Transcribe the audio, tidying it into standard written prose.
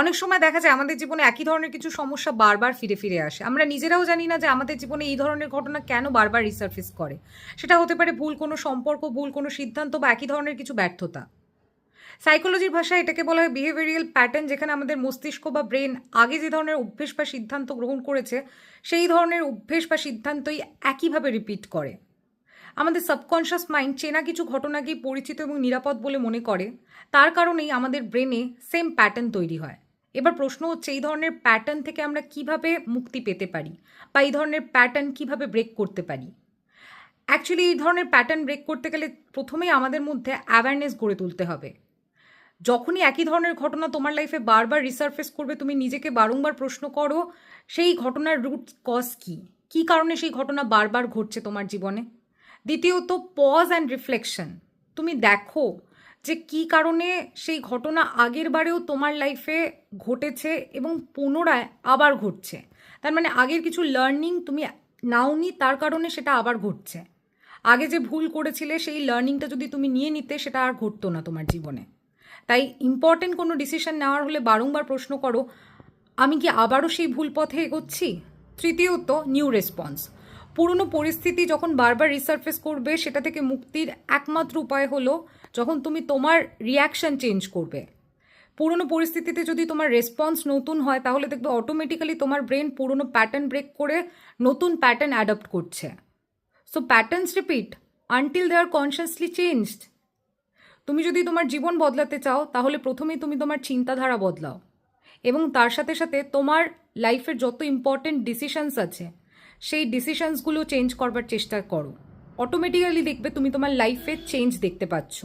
অনেক সময় দেখা যায় আমাদের জীবনে একই ধরনের কিছু সমস্যা বারবার ফিরে ফিরে আসে। আমরা নিজেরাও জানি না যে আমাদের জীবনে এই ধরনের ঘটনা কেন বারবার রিসার্ফেস করে। সেটা হতে পারে ভুল কোনো সম্পর্ক, ভুল কোনো সিদ্ধান্ত বা একই ধরনের কিছু ব্যর্থতা। সাইকোলজির ভাষায় এটাকে বলা হয় বিহেভিয়ারিয়াল প্যাটার্ন, যেখানে আমাদের মস্তিষ্ক বা ব্রেন আগে যে ধরনের অভ্যেস বা সিদ্ধান্ত গ্রহণ করেছে সেই ধরনের অভ্যেস বা সিদ্ধান্তই একইভাবে রিপিট করে। আমাদের সাবকনশিয়াস মাইন্ড চেনা কিছু ঘটনাকেই পরিচিত এবং নিরাপদ বলে মনে করে, তার কারণেই আমাদের ব্রেনে সেম প্যাটার্ন তৈরি হয়। এবার প্রশ্ন হচ্ছে এই ধরনের প্যাটার্ন থেকে আমরা কিভাবে মুক্তি পেতে পারি বা এই ধরনের প্যাটার্ন কিভাবে ব্রেক করতে পারি। অ্যাকচুয়ালি এই ধরনের প্যাটার্ন ব্রেক করতে গেলে প্রথমেই আমাদের মধ্যে অ্যাওয়ারনেস গড়ে তুলতে হবে। যখনই একই ধরনের ঘটনা তোমার লাইফে বারবার রিসার্ফেস করবে, তুমি নিজেকে বারংবার প্রশ্ন করো সেই ঘটনার রুট কজ কী, কী কারণে সেই ঘটনা বারবার ঘটছে তোমার জীবনে। দ্বিতীয়ত, পজ অ্যান্ড রিফ্লেকশন। তুমি দেখো যে কী কারণে সেই ঘটনা আগের বারেও তোমার লাইফে ঘটেছে এবং পুনরায় আবার ঘটছে। তার মানে আগের কিছু লার্নিং তুমি নাওনি, তার কারণে সেটা আবার ঘটছে। আগে যে ভুল করেছিলে সেই লার্নিংটা যদি তুমি নিয়ে নিতে, সেটা আর ঘটতো না তোমার জীবনে। তাই ইম্পর্টেন্ট কোনো ডিসিশন নেওয়ার হলে বারংবার প্রশ্ন করো, আমি কি আবারও সেই ভুল পথে এগোচ্ছি। তৃতীয়ত, নিউ রেসপন্স। পুরনো পরিস্থিতি যখন বারবার রিসার্ফেস করবে, সেটা থেকে মুক্তির একমাত্র উপায় হলো যখন তুমি তোমার রিয়াকশন চেঞ্জ করবে। পুরনো পরিস্থিতিতে যদি তোমার রেসপন্স নতুন হয়, তাহলে দেখবে অটোমেটিক্যালি তোমার ব্রেন পুরনো প্যাটার্ন ব্রেক করে নতুন প্যাটার্ন অ্যাডপ্ট করছে। So patterns repeat until they are consciously changed. তুমি যদি তোমার জীবন বদলাতে চাও, তাহলে প্রথমেই তুমি তোমার চিন্তাধারা বদলাও এবং তার সাথে সাথে তোমার লাইফের যত ইম্পর্টেন্ট ডিসিশনস আছে সেই ডিসিশনসগুলো চেঞ্জ করবার চেষ্টা করো। অটোমেটিক্যালি দেখবে তুমি তোমার লাইফে চেঞ্জ দেখতে পাচ্ছ।